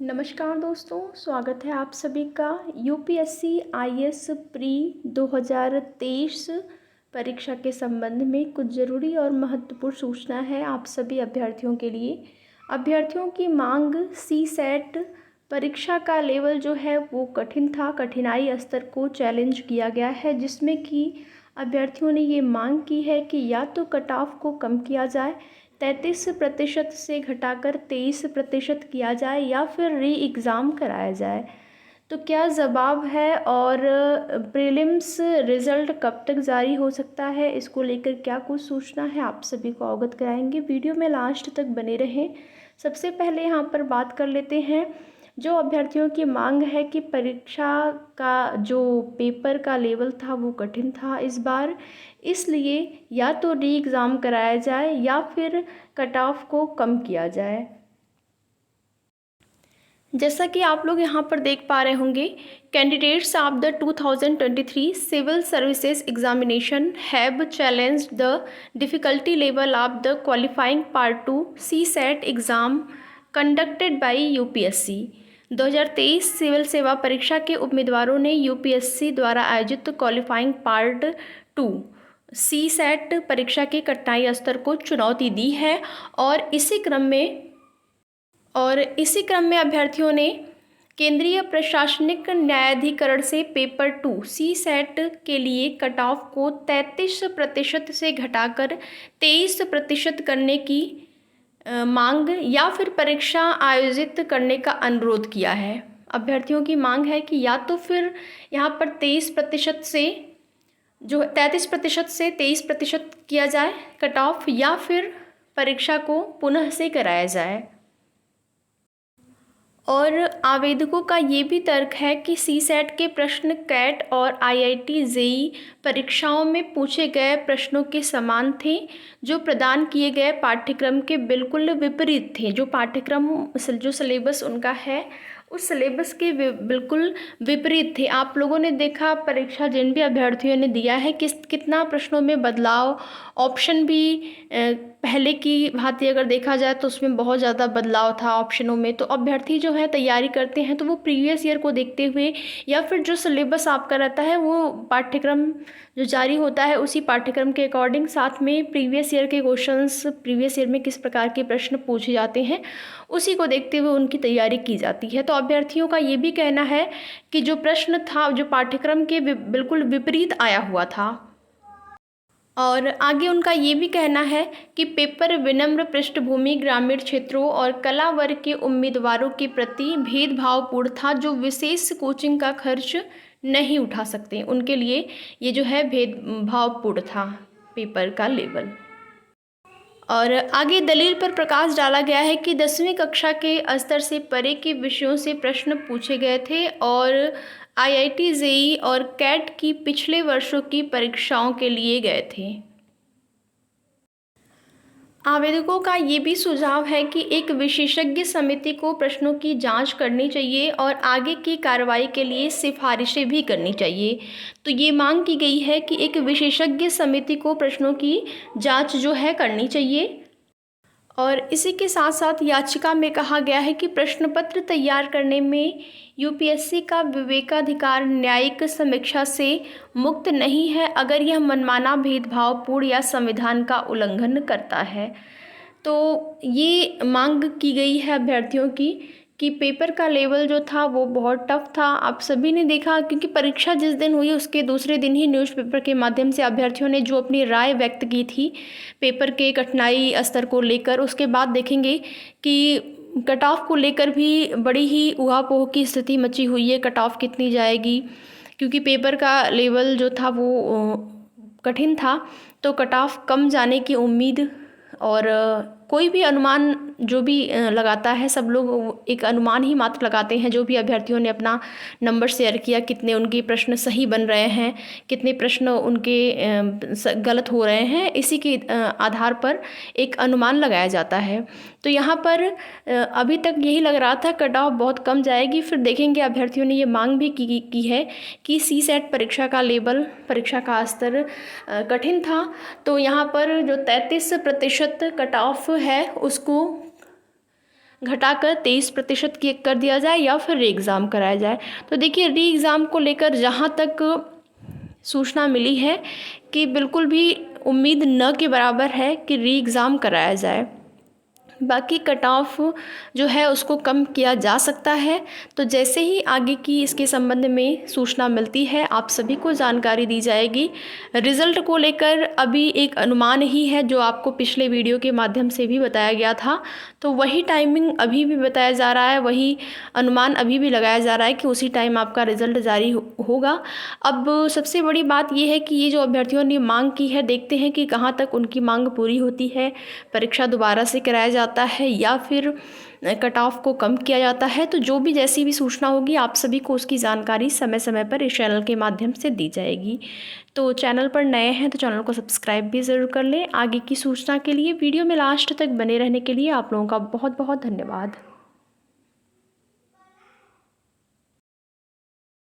नमस्कार दोस्तों, स्वागत है आप सभी का यूपीएससी आईएएस प्री 2023 परीक्षा के संबंध में कुछ ज़रूरी और महत्वपूर्ण सूचना है आप सभी अभ्यर्थियों के लिए। अभ्यर्थियों की मांग सी सेट परीक्षा का लेवल जो है वो कठिन था, कठिनाई स्तर को चैलेंज किया गया है, जिसमें कि अभ्यर्थियों ने ये मांग की है कि या तो कट ऑफ को कम किया जाए, 33% से घटाकर 23% किया जाए, या फिर री एग्ज़ाम कराया जाए। तो क्या जवाब है और प्रीलिम्स रिज़ल्ट कब तक जारी हो सकता है, इसको लेकर क्या कुछ सूचना है, आप सभी को अवगत कराएंगे। वीडियो में लास्ट तक बने रहें। सबसे पहले यहाँ पर बात कर लेते हैं, जो अभ्यर्थियों की मांग है कि परीक्षा का जो पेपर का लेवल था वो कठिन था इस बार, इसलिए या तो री एग्ज़ाम कराया जाए या फिर कट ऑफ को कम किया जाए। जैसा कि आप लोग यहाँ पर देख पा रहे होंगे, candidates of the 2023 civil services examination have challenged the difficulty level of the qualifying part 2 CSAT exam conducted by UPSC. 2023 civil सेवा परीक्षा के उम्मीदवारों ने यूपीएससी द्वारा आयोजित क्वालिफाइंग पार्ट 2 सी सेट परीक्षा के कठिनाई स्तर को चुनौती दी है और इसी क्रम में अभ्यर्थियों ने केंद्रीय प्रशासनिक न्यायाधिकरण से पेपर 2 सी सेट के लिए कट ऑफ को 33% से घटाकर 23% करने की मांग या फिर परीक्षा आयोजित करने का अनुरोध किया है। अभ्यर्थियों की मांग है कि या तो फिर यहाँ पर 33% से 23% किया जाए कट ऑफ, या फिर परीक्षा को पुनः से कराया जाए। और आवेदकों का ये भी तर्क है कि सी सेट के प्रश्न कैट और आईआईटी जेईई परीक्षाओं में पूछे गए प्रश्नों के समान थे, जो प्रदान किए गए पाठ्यक्रम के बिल्कुल विपरीत थे। जो सिलेबस उनका है उस सिलेबस के बिल्कुल विपरीत थे। आप लोगों ने देखा परीक्षा जिन भी अभ्यर्थियों ने दिया है कितना प्रश्नों में बदलाव, ऑप्शन भी पहले की भांति अगर देखा जाए तो उसमें बहुत ज़्यादा बदलाव था ऑप्शनों में। तो अभ्यर्थी जो है तैयारी करते हैं तो वो प्रीवियस ईयर को देखते हुए या फिर जो सिलेबस आपका रहता है वो पाठ्यक्रम जो जारी होता है उसी पाठ्यक्रम के अकॉर्डिंग साथ में प्रीवियस ईयर के क्वेश्चंस, प्रीवियस ईयर में किस प्रकार के प्रश्न पूछे जाते हैं उसी को देखते हुए उनकी तैयारी की जाती है। तो अभ्यर्थियों का ये भी कहना है कि जो प्रश्न था जो पाठ्यक्रम के बिल्कुल विपरीत आया हुआ था। और आगे उनका ये भी कहना है कि पेपर विनम्र पृष्ठभूमि, ग्रामीण क्षेत्रों और कला वर्ग के उम्मीदवारों के प्रति भेदभावपूर्ण था, जो विशेष कोचिंग का खर्च नहीं उठा सकते उनके लिए ये जो है भेदभावपूर्ण था पेपर का लेवल। और आगे दलील पर प्रकाश डाला गया है कि 10वीं कक्षा के स्तर से परे के विषयों से प्रश्न पूछे गए थे और आईआईटी जेईई और कैट की पिछले वर्षों की परीक्षाओं के लिए गए थे। आवेदकों का ये भी सुझाव है कि एक विशेषज्ञ समिति को प्रश्नों की जांच करनी चाहिए और आगे की कार्रवाई के लिए सिफारिशें भी करनी चाहिए। तो ये मांग की गई है कि एक विशेषज्ञ समिति को प्रश्नों की जांच जो है करनी चाहिए। और इसी के साथ साथ याचिका में कहा गया है कि प्रश्न पत्र तैयार करने में यूपीएससी का विवेकाधिकार न्यायिक समीक्षा से मुक्त नहीं है अगर यह मनमाना, भेदभावपूर्ण या संविधान का उल्लंघन करता है। तो ये मांग की गई है अभ्यर्थियों की कि पेपर का लेवल जो था वो बहुत टफ था। आप सभी ने देखा क्योंकि परीक्षा जिस दिन हुई उसके दूसरे दिन ही न्यूज़पेपर के माध्यम से अभ्यर्थियों ने जो अपनी राय व्यक्त की थी पेपर के कठिनाई स्तर को लेकर, उसके बाद देखेंगे कि कट ऑफ को लेकर भी बड़ी ही ऊहापोह की स्थिति मची हुई है। कट ऑफ कितनी जाएगी, क्योंकि पेपर का लेवल जो था वो कठिन था, तो कट ऑफ कम जाने की उम्मीद और कोई भी अनुमान जो भी लगाता है, सब लोग एक अनुमान ही मात्र लगाते हैं। जो भी अभ्यर्थियों ने अपना नंबर शेयर किया, कितने उनके प्रश्न सही बन रहे हैं, कितने प्रश्न उनके गलत हो रहे हैं, इसी के आधार पर एक अनुमान लगाया जाता है। तो यहाँ पर अभी तक यही लग रहा था कट ऑफ बहुत कम जाएगी। फिर देखेंगे अभ्यर्थियों ने ये मांग भी की है कि सी सेट परीक्षा का लेवल, परीक्षा का स्तर कठिन था, तो यहाँ पर जो 33% कट ऑफ है उसको घटाकर 23% की कर दिया जाए या फिर री एग्ज़ाम कराया जाए। तो देखिए री एग्ज़ाम को लेकर जहाँ तक सूचना मिली है कि बिल्कुल भी उम्मीद न के बराबर है कि री एग्ज़ाम कराया जाए। बाकी कट ऑफ जो है उसको कम किया जा सकता है। तो जैसे ही आगे की इसके संबंध में सूचना मिलती है आप सभी को जानकारी दी जाएगी। रिज़ल्ट को लेकर अभी एक अनुमान ही है जो आपको पिछले वीडियो के माध्यम से भी बताया गया था, तो वही टाइमिंग अभी भी बताया जा रहा है, वही अनुमान अभी भी लगाया जा रहा है कि उसी टाइम आपका रिज़ल्ट जारी होगा। अब सबसे बड़ी बात ये है कि ये जो अभ्यर्थियों ने मांग की है, देखते हैं कि कहाँ तक उनकी मांग पूरी होती है, परीक्षा दोबारा से कराया जाता है या फिर कट ऑफ को कम किया जाता है। तो जो भी जैसी भी सूचना होगी आप सभी को उसकी जानकारी समय समय पर इस चैनल के माध्यम से दी जाएगी। तो चैनल पर नए हैं तो चैनल को सब्सक्राइब भी ज़रूर कर लें। आगे की सूचना के लिए वीडियो में लास्ट तक बने रहने के लिए आप लोगों का बहुत बहुत धन्यवाद।